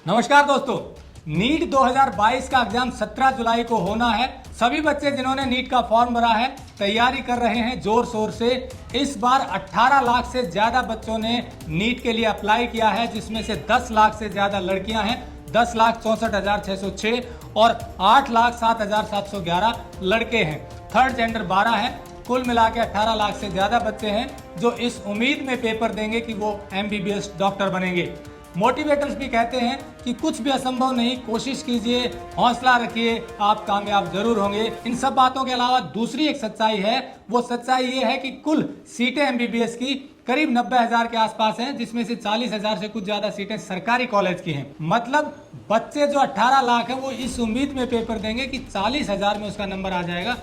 नमस्कार दोस्तों, नीट 2022 का एग्जाम 17 जुलाई को होना है। सभी बच्चे जिन्होंने नीट का फॉर्म भरा है तैयारी कर रहे हैं जोर शोर से। इस बार 18 लाख से ज्यादा बच्चों ने नीट के लिए अप्लाई किया है, जिसमें से 10 लाख से ज्यादा लड़कियां हैं, 10,64,606 और 8,07,711 लड़के हैं। थर्ड जेंडर 12 है। कुल मिला के 18 लाख से ज्यादा बच्चे हैं जो इस उम्मीद में पेपर देंगे कि वो MBBS डॉक्टर बनेंगे। मोटिवेटर्स भी कहते हैं कि कुछ भी असंभव नहीं, कोशिश कीजिए, हौसला रखिए, आप कामयाब जरूर होंगे। इन सब बातों के अलावा दूसरी एक सच्चाई है, वो सच्चाई ये है कि कुल सीटें MBBS की करीब 90,000 के आसपास हैं, जिसमें से 40,000 से कुछ ज्यादा सीटें सरकारी कॉलेज की हैं। मतलब बच्चे जो 18 लाख हैं वो इस उम्मीद में पेपर देंगे कि 40,000 में उसका नंबर आ जाएगा।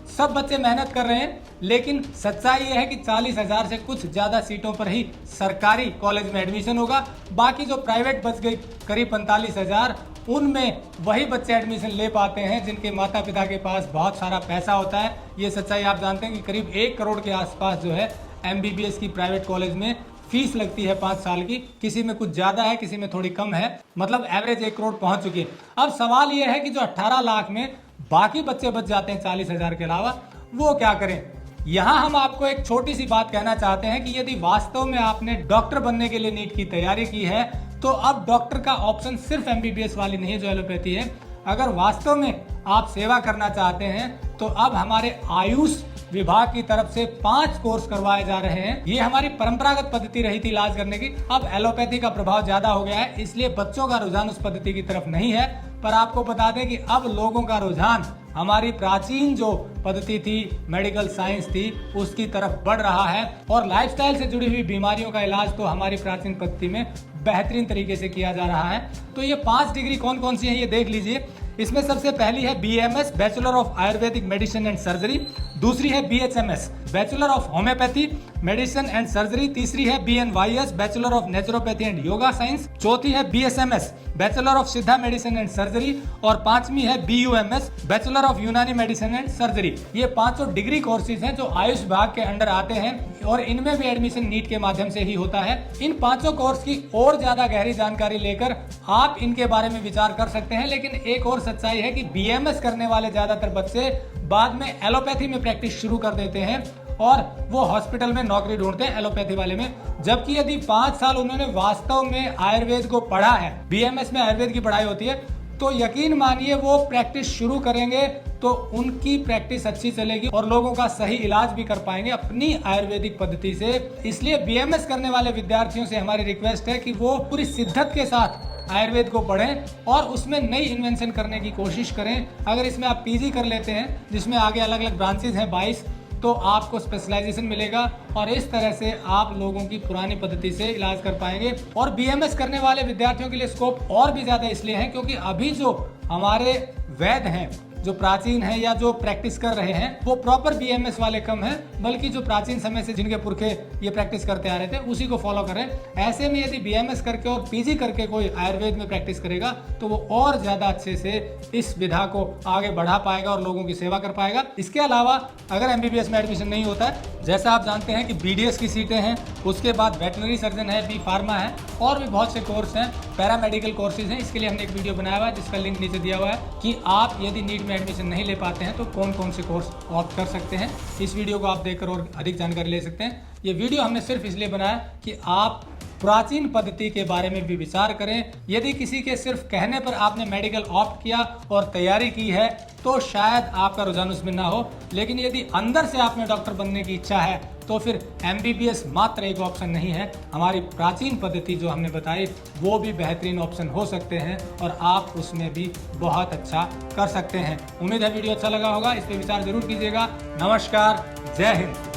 सब बच्चे मेहनत कर रहे हैं, लेकिन सच्चाई यह है कि 40,000 से कुछ ज़्यादा सीटों पर ही सरकारी कॉलेज में एडमिशन होगा। बाकी जो प्राइवेट बच गई करीब 45,000, उनमें वही बच्चे एडमिशन ले पाते हैं जिनके माता पिता के पास बहुत सारा पैसा होता है। ये सच्चाई आप जानते हैं कि करीब 1 करोड़ के आसपास जो है MBBS की प्राइवेट कॉलेज में फीस लगती है 5 साल की। किसी में कुछ ज़्यादा है, किसी में थोड़ी कम है, मतलब एवरेज 1 करोड़ पहुंच चुकी है। अब सवाल यह है कि जो 18 लाख में बाकी बच्चे बच जाते हैं 40,000 के अलावा, वो क्या करें। यहां हम आपको एक छोटी सी बात कहना चाहते हैं कि यदि वास्तव में आपने डॉक्टर बनने के लिए नीट की तैयारी की है तो अब डॉक्टर का ऑप्शन सिर्फ MBBS वाली नहीं है जो एलोपैथी है। अगर वास्तव में आप सेवा करना चाहते हैं तो अब हमारे आयुष विभाग की तरफ से 5 कोर्स करवाए जा रहे हैं। ये हमारी परंपरागत पद्धति रही थी इलाज करने की, अब एलोपैथी का प्रभाव ज्यादा हो गया है, इसलिए बच्चों का रुझान उस पद्धति की तरफ नहीं है। पर आपको बता दें कि अब लोगों का रुझान हमारी प्राचीन जो पद्धति थी, मेडिकल साइंस थी, उसकी तरफ बढ़ रहा है। और लाइफस्टाइल से जुड़ी हुई बीमारियों का इलाज तो हमारी प्राचीन पद्धति में बेहतरीन तरीके से किया जा रहा है। तो ये 5 डिग्री कौन कौन सी है ये देख लीजिए। इसमें सबसे पहली है BMS, bachelor of Ayurvedic medicine and surgery. दूसरी है BHMS, bachelor of homeopathy medicine and surgery. तीसरी है BNYS, bachelor of naturopathy and yoga science. चौथी है BSMS, बैचलर ऑफ सिद्धा मेडिसिन एंड सर्जरी। और 5वीं है BUMS, बैचलर ऑफ यूनानी मेडिसिन एंड सर्जरी। ये 5 डिग्री कोर्सेज हैं जो आयुष विभाग के अंडर आते हैं और इनमें भी एडमिशन नीट के माध्यम से ही होता है। इन 5 कोर्स की और ज्यादा गहरी जानकारी लेकर आप इनके बारे में विचार कर सकते हैं। लेकिन एक और सच्चाई है कि BMS करने वाले ज्यादातर बच्चे बाद में एलोपैथी में प्रैक्टिस शुरू कर देते हैं और वो हॉस्पिटल में नौकरी ढूंढते हैं एलोपैथी वाले में। जबकि यदि 5 साल उन्होंने वास्तव में आयुर्वेद को पढ़ा है, BMS में आयुर्वेद की पढ़ाई होती है, तो यकीन मानिए वो प्रैक्टिस शुरू करेंगे तो उनकी प्रैक्टिस अच्छी चलेगी और लोगों का सही इलाज भी कर पाएंगे अपनी आयुर्वेदिक पद्धति से। इसलिए BMS करने वाले विद्यार्थियों से हमारी रिक्वेस्ट है कि वो पूरी शिद्दत के साथ आयुर्वेद को पढ़ें और उसमें नई इन्वेंशन करने की कोशिश करें। अगर इसमें आप PG कर लेते हैं, जिसमें आगे अलग अलग ब्रांचेज हैं 22, तो आपको स्पेशलाइजेशन मिलेगा और इस तरह से आप लोगों की पुरानी पद्धति से इलाज कर पाएंगे। और BMS करने वाले विद्यार्थियों के लिए स्कोप और भी ज्यादा इसलिए है क्योंकि अभी जो हमारे वैद्य हैं, जो प्राचीन है या जो प्रैक्टिस कर रहे हैं, वो प्रॉपर BMS वाले कम है, बल्कि जो प्राचीन समय से जिनके पुरखे ये प्रैक्टिस करते आ रहे थे उसी को फॉलो करें। ऐसे में यदि BMS करके और PG करके कोई आयुर्वेद में प्रैक्टिस करेगा तो वो और ज्यादा अच्छे से इस विधा को आगे बढ़ा पाएगा और लोगों की सेवा कर पाएगा। इसके अलावा अगर MBBS में एडमिशन नहीं होता है, जैसा आप जानते हैं कि BDS की सीटें हैं, उसके बाद वेटनरी सर्जन है, B फार्मा है और भी बहुत से कोर्स हैं, पैरामेडिकल कोर्सेज हैं। इसके लिए हमने एक वीडियो बनाया हुआ है जिसका लिंक नीचे दिया हुआ है कि आप यदि नीट एडमिशन नहीं ले पाते हैं तो कौन कौन से कोर्स ऑप्ट कर सकते हैं। इस वीडियो को आप देखकर और अधिक जानकारी ले सकते हैं। ये वीडियो हमने सिर्फ इसलिए बनाया कि आप प्राचीन पद्धति के बारे में भी विचार करें। यदि किसी के सिर्फ कहने पर आपने मेडिकल ऑप्ट किया और तैयारी की है तो शायद आपका रुझान उसमें ना हो, लेकिन यदि अंदर से आपने डॉक्टर बनने की इच्छा है तो फिर MBBS मात्र एक ऑप्शन नहीं है। हमारी प्राचीन पद्धति जो हमने बताई वो भी बेहतरीन ऑप्शन हो सकते हैं और आप उसमें भी बहुत अच्छा कर सकते हैं। उम्मीद है वीडियो अच्छा लगा होगा, इस पर विचार जरूर कीजिएगा। नमस्कार, जय हिंद।